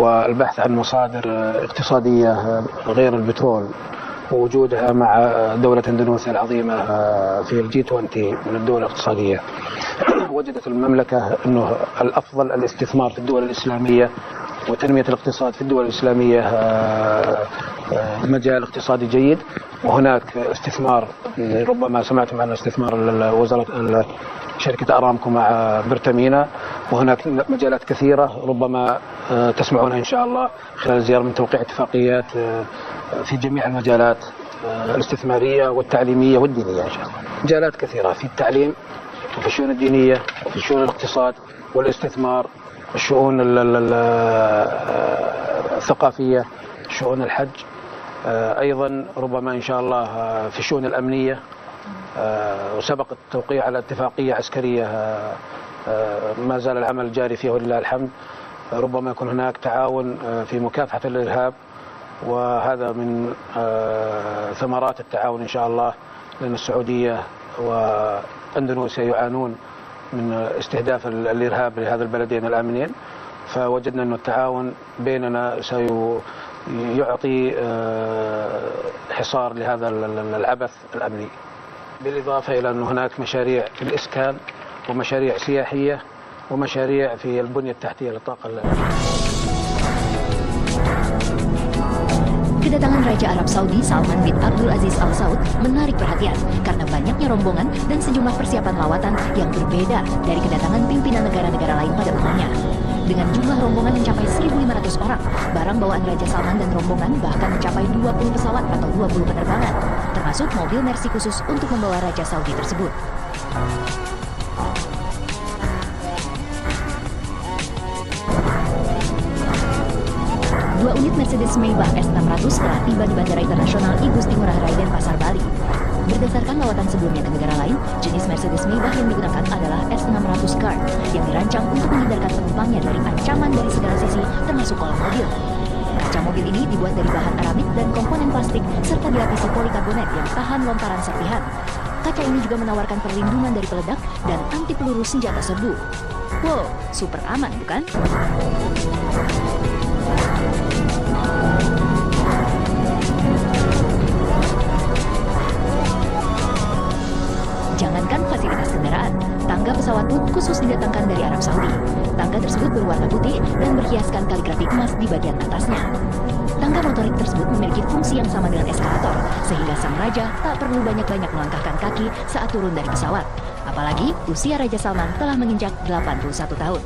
والبحث عن مصادر اقتصادية غير البترول، ووجودها مع دولة اندونيسيا العظيمة في الجي 20 من الدول الاقتصادية. وجدت المملكة أنه الأفضل الاستثمار في الدول الإسلامية وتنمية الاقتصاد في الدول الإسلامية مجال اقتصادي جيد، وهناك استثمار ربما سمعتم عن استثمار وزارة شركة أرامكو مع برتامينا، وهناك مجالات كثيرة ربما تسمعونها إن شاء الله خلال الزيارة من توقيع اتفاقيات في جميع المجالات الاستثمارية والتعليمية والدينية إن شاء الله. مجالات كثيرة في التعليم وفي الشؤون الدينية وفي شؤون الاقتصاد والاستثمار، الشؤون الثقافية، شؤون الحج، أيضا ربما إن شاء الله في الشؤون الأمنية، وسبق التوقيع على اتفاقية عسكرية ما زال العمل جاري فيها ولله الحمد. ربما يكون هناك تعاون في مكافحة الإرهاب، وهذا من ثمرات التعاون إن شاء الله، لأن السعودية وأندونيسيا يعانون من استهداف الإرهاب لهذا البلدين الآمنين، فوجدنا أن التعاون بيننا سيعطي حصار لهذا العبث الأمني، بالإضافة إلى أن هناك مشاريع في الإسكان ومشاريع سياحية ومشاريع في البنية التحتية للطاقة. Kedatangan Raja Arab Saudi Salman bin Abdul Aziz Al Saud menarik perhatian karena banyaknya rombongan dan sejumlah persiapan lawatan yang berbeda dari kedatangan pimpinan negara-negara lain pada umumnya. Dengan jumlah rombongan mencapai 1.500 orang, barang bawaan Raja Salman dan rombongan bahkan mencapai 20 pesawat atau 20 penerbangan, termasuk mobil Mercy khusus untuk membawa Raja Saudi tersebut. Dua unit Mercedes Maybach S600 telah tiba di Bandara Internasional Igusti Ngurah Rai Denpasar, Bali. Berdasarkan lawatan sebelumnya ke negara lain, jenis Mercedes Maybach yang digunakan adalah S600 Guard yang dirancang untuk menghindarkan penumpangnya dari ancaman dari segala sisi, termasuk kolong mobil. Kaca mobil ini dibuat dari bahan aramid dan komponen plastik serta dilapisi polikarbonat yang tahan lontaran serpihan. Kaca ini juga menawarkan perlindungan dari peledak dan anti peluru senjata serbu. Wow, super aman bukan? Jangankan fasilitas kendaraan, tangga pesawat pun khusus didatangkan dari Arab Saudi. Tangga tersebut berwarna putih dan berhiaskan kaligrafi emas di bagian atasnya. Tangga motorik tersebut memiliki fungsi yang sama dengan eskalator, sehingga sang raja tak perlu banyak-banyak melangkahkan kaki saat turun dari pesawat. Apalagi usia Raja Salman telah menginjak 81 tahun.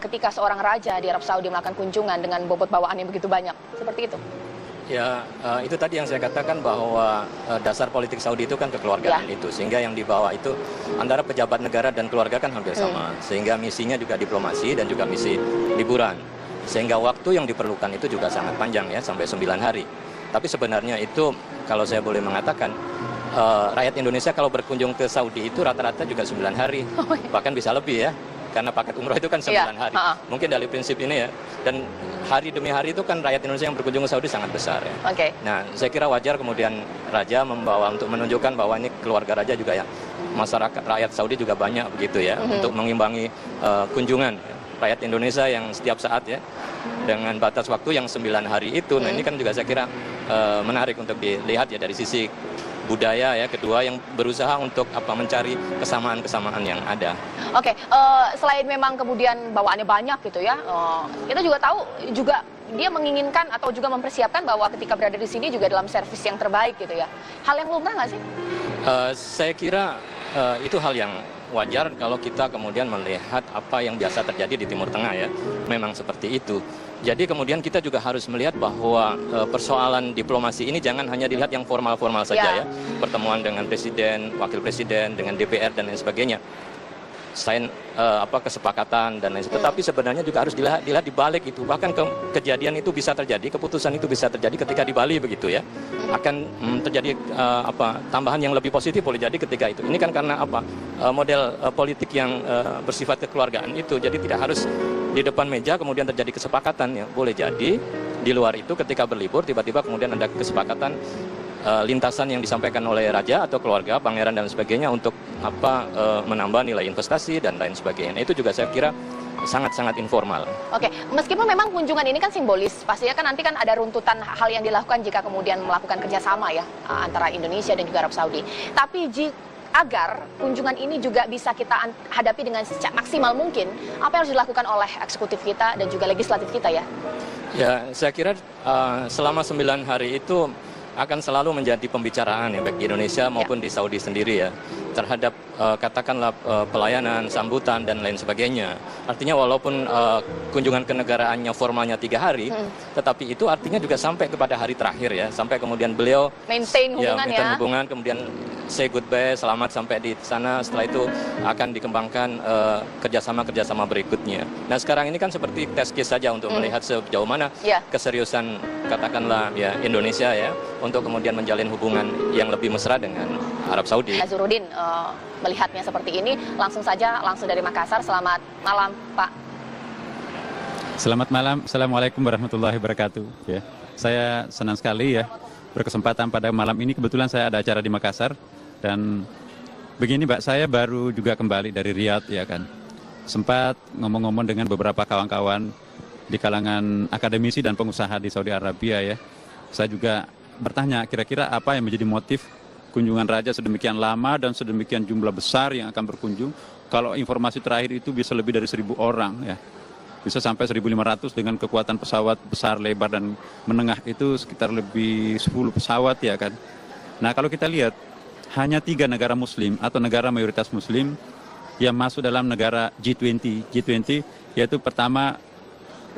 Ketika seorang raja di Arab Saudi melakukan kunjungan dengan bobot bawaan yang begitu banyak, seperti itu? Ya, itu tadi yang saya katakan bahwa dasar politik Saudi itu kan kekeluargaan itu, sehingga yang dibawa itu antara pejabat negara dan keluarga kan hampir sama, sehingga misinya juga diplomasi dan juga misi liburan, sehingga waktu yang diperlukan itu juga sangat panjang ya, sampai 9 hari. Tapi sebenarnya itu kalau saya boleh mengatakan, rakyat Indonesia kalau berkunjung ke Saudi itu rata-rata juga 9 hari, bahkan bisa lebih ya. Karena paket umroh itu kan 9 hari. Mungkin dari prinsip ini ya. Dan hari demi hari itu kan rakyat Indonesia yang berkunjung ke Saudi sangat besar ya. Nah, saya kira wajar kemudian Raja membawa untuk menunjukkan bahwa ini keluarga Raja juga ya. Masyarakat rakyat Saudi juga banyak begitu ya. Untuk mengimbangi kunjungan rakyat Indonesia yang setiap saat ya. Dengan batas waktu yang 9 hari itu. Nah, ini kan juga saya kira menarik untuk dilihat ya dari sisi budaya ya, kedua yang berusaha untuk mencari kesamaan-kesamaan yang ada. Selain memang kemudian bawaannya banyak gitu ya, kita juga tahu juga dia menginginkan atau juga mempersiapkan bahwa ketika berada di sini juga dalam servis yang terbaik gitu ya. Hal yang lumrah nggak sih? Saya kira itu hal yang wajar kalau kita kemudian melihat apa yang biasa terjadi di Timur Tengah ya. Memang seperti itu. Jadi kemudian kita juga harus melihat bahwa persoalan diplomasi ini jangan hanya dilihat yang formal-formal saja ya. Pertemuan dengan presiden, wakil presiden, dengan DPR dan lain sebagainya. Sign kesepakatan dan lain sebagainya. Tetapi sebenarnya juga harus dilihat di balik itu. Bahkan kejadian itu bisa terjadi, keputusan itu bisa terjadi ketika di Bali begitu ya. Akan terjadi tambahan yang lebih positif boleh jadi ketika itu. Ini kan karena model politik yang bersifat kekeluargaan itu. Jadi tidak harus di depan meja kemudian terjadi kesepakatan ya. Boleh jadi di luar itu ketika berlibur tiba-tiba kemudian ada kesepakatan lintasan yang disampaikan oleh raja atau keluarga, pangeran dan sebagainya untuk menambah nilai investasi dan lain sebagainya. Itu juga saya kira sangat-sangat informal. Oke, meskipun memang kunjungan ini kan simbolis, pastinya kan nanti kan ada runtutan hal yang dilakukan jika kemudian melakukan kerjasama ya antara Indonesia dan juga Arab Saudi. Tapi agar kunjungan ini juga bisa kita hadapi dengan maksimal mungkin, apa yang harus dilakukan oleh eksekutif kita dan juga legislatif kita ya? Ya, saya kira selama 9 hari itu akan selalu menjadi pembicaraan ya baik di Indonesia maupun di Saudi sendiri ya terhadap katakanlah pelayanan, sambutan dan lain sebagainya. Artinya walaupun kunjungan kenegaraannya formalnya 3 hari, tetapi itu artinya juga sampai kepada hari terakhir ya, sampai kemudian beliau maintain hubungan kemudian say goodbye, selamat sampai di sana. Setelah itu akan dikembangkan kerjasama berikutnya. Nah sekarang ini kan seperti test case saja untuk melihat sejauh mana keseriusan katakanlah ya Indonesia ya untuk kemudian menjalin hubungan yang lebih mesra dengan Arab Saudi. Nazarudin melihatnya seperti ini, langsung dari Makassar. Selamat malam Pak. Selamat malam, Assalamualaikum warahmatullahi wabarakatuh. Ya, saya senang sekali ya berkesempatan pada malam ini. Kebetulan saya ada acara di Makassar dan begini Mbak, saya baru juga kembali dari Riyadh ya kan. Sempat ngomong-ngomong dengan beberapa kawan-kawan di kalangan akademisi dan pengusaha di Saudi Arabia ya. Saya juga bertanya kira-kira apa yang menjadi motif kunjungan raja sedemikian lama dan sedemikian jumlah besar yang akan berkunjung. Kalau informasi terakhir itu bisa lebih dari 1.000 orang ya. Bisa sampai 1.500 dengan kekuatan pesawat besar, lebar dan menengah itu sekitar lebih 10 pesawat ya kan. Nah kalau kita lihat hanya 3 negara muslim atau negara mayoritas muslim yang masuk dalam negara G20. G20 yaitu pertama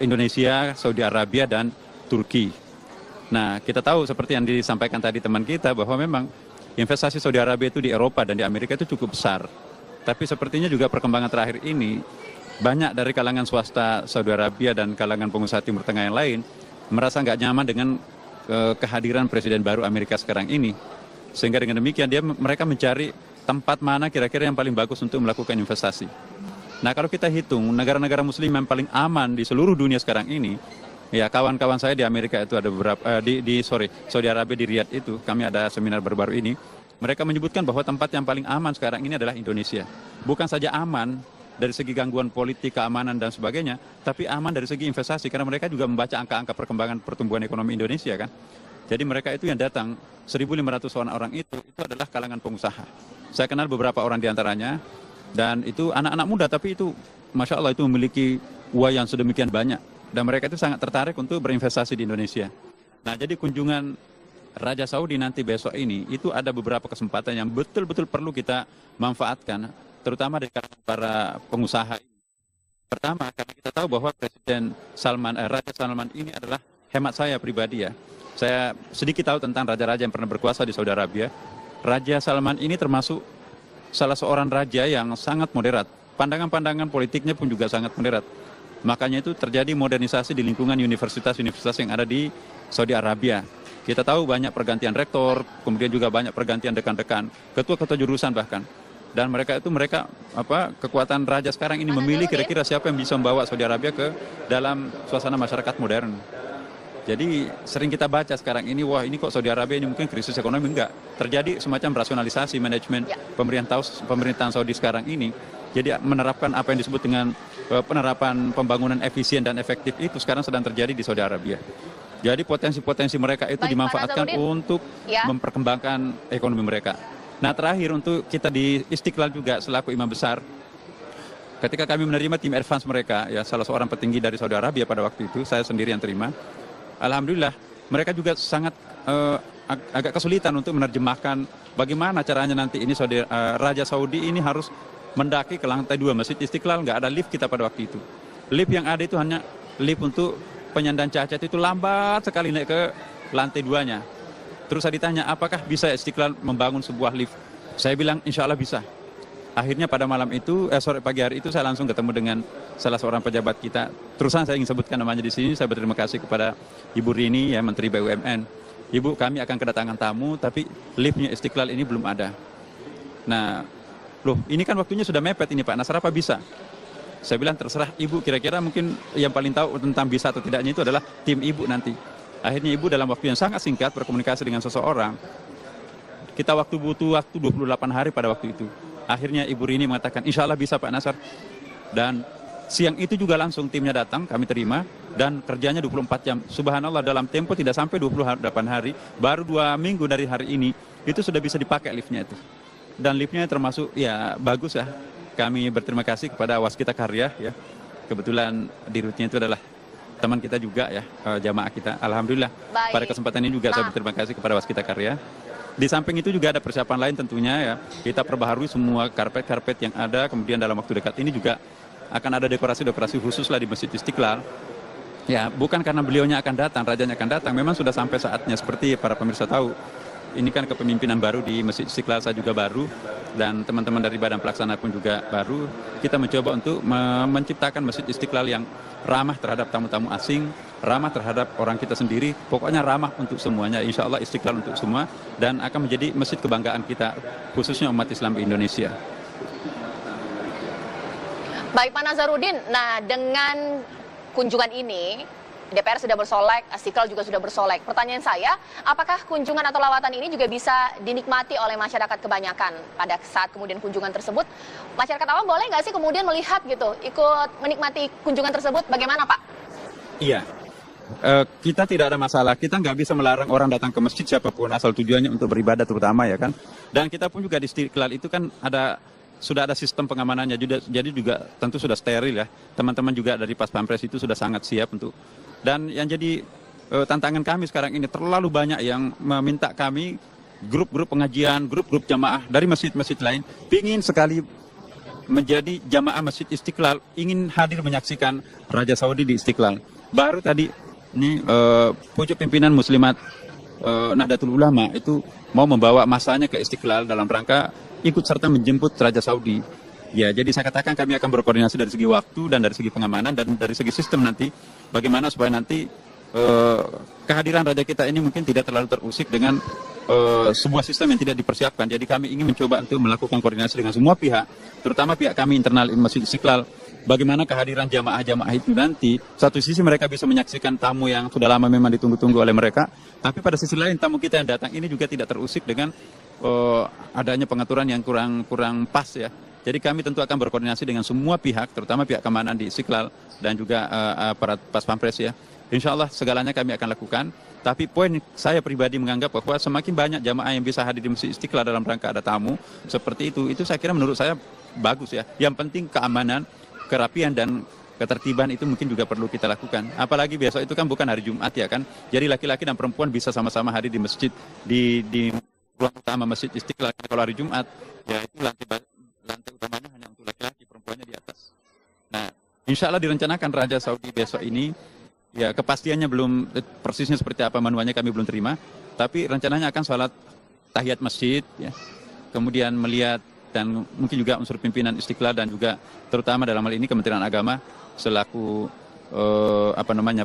Indonesia, Saudi Arabia dan Turki. Nah kita tahu seperti yang disampaikan tadi teman kita bahwa memang investasi Saudi Arabia itu di Eropa dan di Amerika itu cukup besar. Tapi sepertinya juga perkembangan terakhir ini banyak dari kalangan swasta Saudi Arabia dan kalangan pengusaha Timur Tengah yang lain merasa nggak nyaman dengan kehadiran Presiden baru Amerika sekarang ini. Sehingga dengan demikian mereka mencari tempat mana kira-kira yang paling bagus untuk melakukan investasi. Nah kalau kita hitung negara-negara muslim yang paling aman di seluruh dunia sekarang ini, ya kawan-kawan saya di Amerika itu ada beberapa, Saudi Arabia di Riyadh itu, kami ada seminar baru-baru ini, mereka menyebutkan bahwa tempat yang paling aman sekarang ini adalah Indonesia. Bukan saja aman dari segi gangguan politik, keamanan dan sebagainya, tapi aman dari segi investasi, karena mereka juga membaca angka-angka perkembangan pertumbuhan ekonomi Indonesia kan. Jadi mereka itu yang datang, 1.500 orang itu adalah kalangan pengusaha. Saya kenal beberapa orang di antaranya, dan itu anak-anak muda, tapi itu Masya Allah itu memiliki uang yang sedemikian banyak. Dan mereka itu sangat tertarik untuk berinvestasi di Indonesia. Nah jadi kunjungan Raja Saudi nanti besok ini, itu ada beberapa kesempatan yang betul-betul perlu kita manfaatkan, terutama dari para pengusaha. Pertama, karena kita tahu bahwa Raja Salman ini adalah hemat saya pribadi ya. Saya sedikit tahu tentang raja-raja yang pernah berkuasa di Saudi Arabia. Raja Salman ini termasuk salah seorang raja yang sangat moderat. Pandangan-pandangan politiknya pun juga sangat moderat. Makanya itu terjadi modernisasi di lingkungan universitas-universitas yang ada di Saudi Arabia. Kita tahu banyak pergantian rektor, kemudian juga banyak pergantian dekan-dekan, ketua-ketua jurusan bahkan. Dan mereka kekuatan raja sekarang ini memilih kira-kira siapa yang bisa membawa Saudi Arabia ke dalam suasana masyarakat modern. Jadi sering kita baca sekarang ini, wah ini kok Saudi Arabia ini mungkin krisis ekonomi. Enggak. Terjadi semacam rasionalisasi manajemen pemerintahan Saudi sekarang ini. Jadi menerapkan apa yang disebut dengan penerapan pembangunan efisien dan efektif itu sekarang sedang terjadi di Saudi Arabia. Jadi potensi-potensi mereka itu dimanfaatkan untuk memperkembangkan ekonomi mereka. Nah terakhir untuk kita di Istiqlal juga selaku imam besar, ketika kami menerima tim advance mereka, ya salah seorang petinggi dari Saudi Arabia pada waktu itu, saya sendiri yang terima. Alhamdulillah, mereka juga sangat agak kesulitan untuk menerjemahkan bagaimana caranya nanti ini Raja Saudi ini harus mendaki ke lantai 2 Masjid Istiqlal, nggak ada lift kita pada waktu itu. Lift yang ada itu hanya lift untuk penyandang cacat, itu lambat sekali naik ke lantai 2-nya. Terus saya ditanya, apakah bisa Istiqlal membangun sebuah lift? Saya bilang, insya Allah bisa. Akhirnya pada malam itu, sore pagi hari itu saya langsung ketemu dengan salah seorang pejabat kita. Terus saya ingin sebutkan namanya di sini. Saya berterima kasih kepada Ibu Rini, ya, Menteri BUMN. Ibu, kami akan kedatangan tamu, tapi liftnya Istiqlal ini belum ada. Nah, loh, ini kan waktunya sudah mepet ini Pak Nasar, apa bisa? Saya bilang terserah Ibu, kira-kira mungkin yang paling tahu tentang bisa atau tidaknya itu adalah tim Ibu nanti. Akhirnya Ibu dalam waktu yang sangat singkat berkomunikasi dengan seseorang. Kita butuh waktu 28 hari pada waktu itu. Akhirnya Ibu Rini mengatakan, insya Allah bisa Pak Nasar. Dan siang itu juga langsung timnya datang, kami terima, dan kerjanya 24 jam. Subhanallah, dalam tempo tidak sampai 28 hari, baru 2 minggu dari hari ini, itu sudah bisa dipakai liftnya itu. Dan liftnya termasuk, ya bagus ya. Kami berterima kasih kepada Waskita Karya, ya. Kebetulan di rutenya itu adalah teman kita juga ya, jamaah kita. Alhamdulillah, pada kesempatan ini juga saya berterima kasih kepada Waskita Karya. Di samping itu juga ada persiapan lain tentunya ya. Kita perbaharui semua karpet-karpet yang ada, kemudian dalam waktu dekat ini juga akan ada dekorasi-dekorasi khusus lah di Masjid Istiqlal. Ya, bukan karena beliaunya akan datang, rajanya akan datang, memang sudah sampai saatnya. Seperti para pemirsa tahu, ini kan kepemimpinan baru di Masjid Istiqlal, saya juga baru, dan teman-teman dari Badan Pelaksana pun juga baru. Kita mencoba untuk menciptakan Masjid Istiqlal yang ramah terhadap tamu-tamu asing, ramah terhadap orang kita sendiri, pokoknya ramah untuk semuanya. Insya Allah Istiqlal untuk semua, dan akan menjadi masjid kebanggaan kita, khususnya umat Islam di Indonesia. Baik Pak Nazarudin, nah dengan kunjungan ini, DPR sudah bersolek, Istiqlal juga sudah bersolek. Pertanyaan saya, apakah kunjungan atau lawatan ini juga bisa dinikmati oleh masyarakat kebanyakan pada saat kemudian kunjungan tersebut? Masyarakat awam boleh nggak sih kemudian melihat gitu, ikut menikmati kunjungan tersebut? Bagaimana Pak? Iya, kita tidak ada masalah. Kita nggak bisa melarang orang datang ke masjid siapapun, asal tujuannya untuk beribadah terutama ya kan. Dan kita pun juga di Istiqlal itu kan sudah ada sistem pengamanannya, jadi juga tentu sudah steril ya. Teman-teman juga dari Pas Pampres itu sudah sangat siap untuk. Dan yang jadi tantangan kami sekarang ini, terlalu banyak yang meminta kami, grup-grup pengajian, grup-grup jamaah dari masjid-masjid lain, ingin sekali menjadi jamaah Masjid Istiqlal, ingin hadir menyaksikan Raja Saudi di Istiqlal. Baru tadi ini pucuk pimpinan Muslimat Nahdlatul Ulama itu mau membawa masanya ke Istiqlal dalam rangka ikut serta menjemput Raja Saudi. Ya, jadi saya katakan kami akan berkoordinasi dari segi waktu dan dari segi pengamanan dan dari segi sistem nanti, bagaimana supaya nanti kehadiran Raja kita ini mungkin tidak terlalu terusik dengan sebuah sistem yang tidak dipersiapkan. Jadi kami ingin mencoba untuk melakukan koordinasi dengan semua pihak, terutama pihak kami internal Masjid Istiqlal. Bagaimana kehadiran jamaah-jamaah itu nanti, satu sisi mereka bisa menyaksikan tamu yang sudah lama memang ditunggu-tunggu oleh mereka, tapi pada sisi lain tamu kita yang datang ini juga tidak terusik dengan adanya pengaturan yang kurang pas ya. Jadi kami tentu akan berkoordinasi dengan semua pihak, terutama pihak keamanan di Istiqlal dan juga aparat Pas Pampres ya. Insya Allah segalanya kami akan lakukan. Tapi poin saya pribadi menganggap bahwa semakin banyak jamaah yang bisa hadir di Masjid Istiqlal dalam rangka ada tamu seperti itu saya kira menurut saya bagus ya. Yang penting keamanan, kerapian dan ketertiban itu mungkin juga perlu kita lakukan. Apalagi besok itu kan bukan hari Jumat ya kan. Jadi laki-laki dan perempuan bisa sama-sama hadir di masjid di ruang utama Masjid Istiqlal. Kalau hari Jumat ya itu lantai utamanya hanya untuk laki-laki, perempuannya di atas. Nah, insya Allah direncanakan Raja Saudi besok ini, ya kepastiannya belum persisnya seperti apa manualnya kami belum terima, tapi rencananya akan sholat tahiyat masjid, ya. Kemudian melihat dan mungkin juga unsur pimpinan Istiqlal dan juga terutama dalam hal ini Kementerian Agama selaku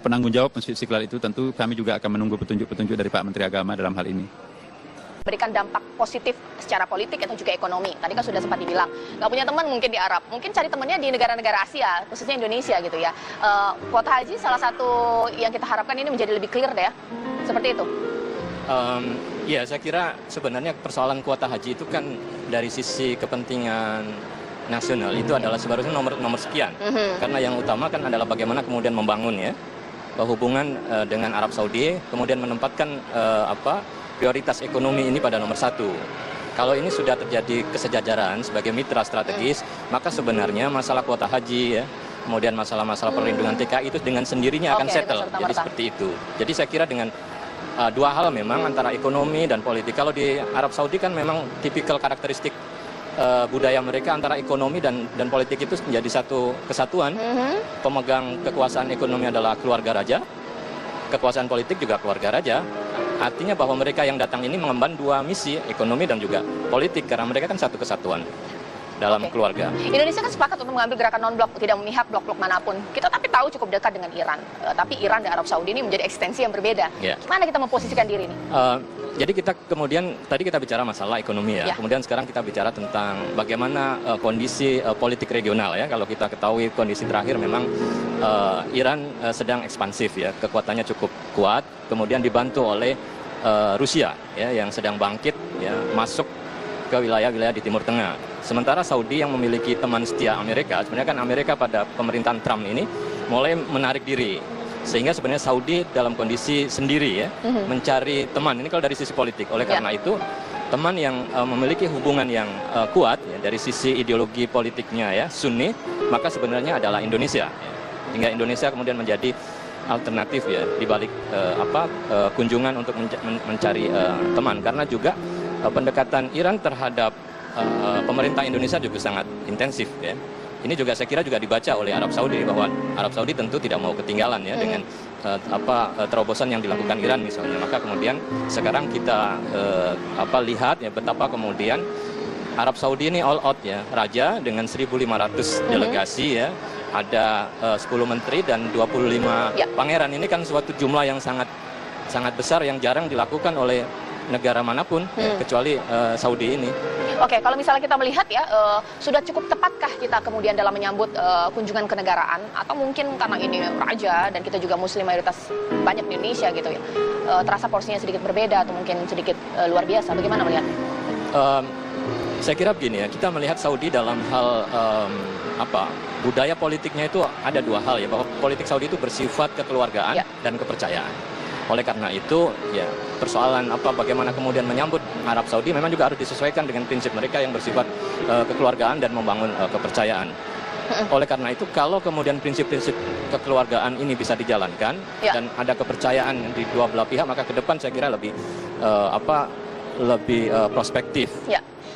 penanggung jawab Masjid Istiqlal itu, tentu kami juga akan menunggu petunjuk-petunjuk dari Pak Menteri Agama dalam hal ini. Berikan dampak positif secara politik atau juga ekonomi. Tadi kan sudah sempat dibilang, nggak punya teman mungkin di Arab, mungkin cari temannya di negara-negara Asia, khususnya Indonesia gitu ya. Kuota haji salah satu yang kita harapkan ini menjadi lebih clear deh ya, seperti itu. Ya, saya kira sebenarnya persoalan kuota haji itu kan dari sisi kepentingan nasional itu adalah sebenarnya nomor sekian. Karena yang utama kan adalah bagaimana kemudian membangun ya hubungan dengan Arab Saudi, kemudian menempatkan prioritas ekonomi ini pada nomor satu. Kalau ini sudah terjadi kesejajaran sebagai mitra strategis, maka sebenarnya masalah kuota haji ya, kemudian masalah-masalah perlindungan TKI itu dengan sendirinya akan settle. Jadi seperti itu. Jadi saya kira dengan dua hal memang antara ekonomi dan politik. Kalau di Arab Saudi kan memang tipikal karakteristik budaya mereka antara ekonomi dan politik itu menjadi satu kesatuan. Pemegang kekuasaan ekonomi adalah keluarga raja, kekuasaan politik juga keluarga raja. Artinya bahwa mereka yang datang ini mengemban dua misi, ekonomi dan juga politik, karena mereka kan satu kesatuan dalam keluarga. Indonesia kan sepakat untuk mengambil gerakan non-blok, tidak memihak blok-blok manapun. Kita tapi tahu cukup dekat dengan Iran. Tapi Iran dan Arab Saudi ini menjadi ekstensi yang berbeda. Gimana kita memposisikan diri ini? Jadi kita kemudian, tadi kita bicara masalah ekonomi ya. Kemudian sekarang kita bicara tentang bagaimana kondisi politik regional ya. Kalau kita ketahui kondisi terakhir memang Iran sedang ekspansif ya. Kekuatannya cukup kuat. Kemudian dibantu oleh Rusia ya, yang sedang bangkit ya, masuk ke wilayah-wilayah di Timur Tengah. Sementara Saudi yang memiliki teman setia Amerika, sebenarnya kan Amerika pada pemerintahan Trump ini mulai menarik diri. Sehingga sebenarnya Saudi dalam kondisi sendiri ya, mencari teman. Ini kalau dari sisi politik. Oleh karena itu, teman yang memiliki hubungan yang kuat ya, dari sisi ideologi politiknya ya, Sunni, maka sebenarnya adalah Indonesia. Hingga Indonesia kemudian menjadi alternatif ya di balik kunjungan untuk mencari teman, karena juga pendekatan Iran terhadap pemerintah Indonesia juga sangat intensif ya. Ini juga saya kira juga dibaca oleh Arab Saudi, bahwa Arab Saudi tentu tidak mau ketinggalan ya dengan terobosan yang dilakukan Iran misalnya. Maka kemudian sekarang kita lihat ya betapa kemudian Arab Saudi ini all out ya, raja dengan 1.500 delegasi ya, ada 10 menteri dan 25 pangeran. Ini kan suatu jumlah yang sangat besar yang jarang dilakukan oleh negara manapun kecuali Saudi ini. Oke, kalau misalnya kita melihat ya, sudah cukup tepatkah kita kemudian dalam menyambut kunjungan kenegaraan, atau mungkin karena ini raja dan kita juga muslim mayoritas banyak di Indonesia gitu ya, terasa porsinya sedikit berbeda atau mungkin sedikit luar biasa? Bagaimana melihat? Saya kira begini ya, kita melihat Saudi dalam hal budaya politiknya itu ada dua hal ya, bahwa politik Saudi itu bersifat kekeluargaan dan kepercayaan. Oleh karena itu, ya persoalan bagaimana kemudian menyambut Arab Saudi memang juga harus disesuaikan dengan prinsip mereka yang bersifat kekeluargaan dan membangun kepercayaan. Oleh karena itu, kalau kemudian prinsip-prinsip kekeluargaan ini bisa dijalankan dan ada kepercayaan di dua belah pihak, maka ke depan saya kira lebih prospektif.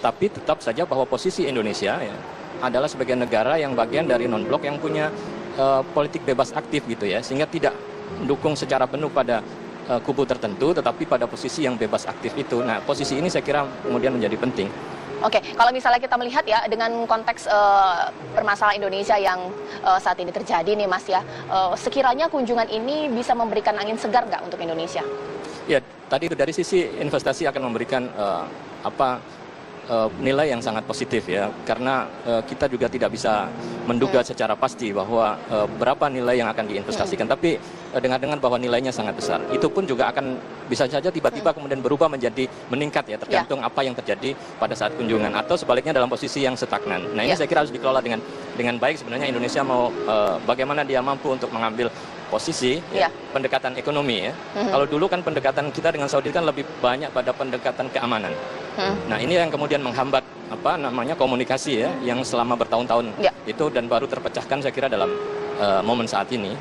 Tapi tetap saja bahwa posisi Indonesia ya adalah sebagai negara yang bagian dari non-blok yang punya politik bebas aktif gitu ya, sehingga tidak mendukung secara penuh pada kubu tertentu, tetapi pada posisi yang bebas aktif itu. Nah, posisi ini saya kira kemudian menjadi penting. Oke, kalau misalnya kita melihat ya dengan konteks permasalahan Indonesia yang saat ini terjadi nih Mas ya, sekiranya kunjungan ini bisa memberikan angin segar nggak untuk Indonesia? Ya, tadi itu dari sisi investasi akan memberikan nilai yang sangat positif ya, karena kita juga tidak bisa menduga secara pasti bahwa berapa nilai yang akan diinvestasikan, tapi dengar-dengar bahwa nilainya sangat besar. Itu pun juga akan bisa saja tiba-tiba kemudian berubah menjadi meningkat ya, tergantung apa yang terjadi pada saat kunjungan, atau sebaliknya dalam posisi yang stagnan. Nah, ini saya kira harus dikelola dengan baik. Sebenarnya Indonesia mau bagaimana dia mampu untuk mengambil posisi pendekatan ekonomi ya. Kalau dulu kan pendekatan kita dengan Saudi kan lebih banyak pada pendekatan keamanan. Nah, ini yang kemudian menghambat komunikasi ya yang selama bertahun-tahun itu, dan baru terpecahkan saya kira dalam momen saat ini.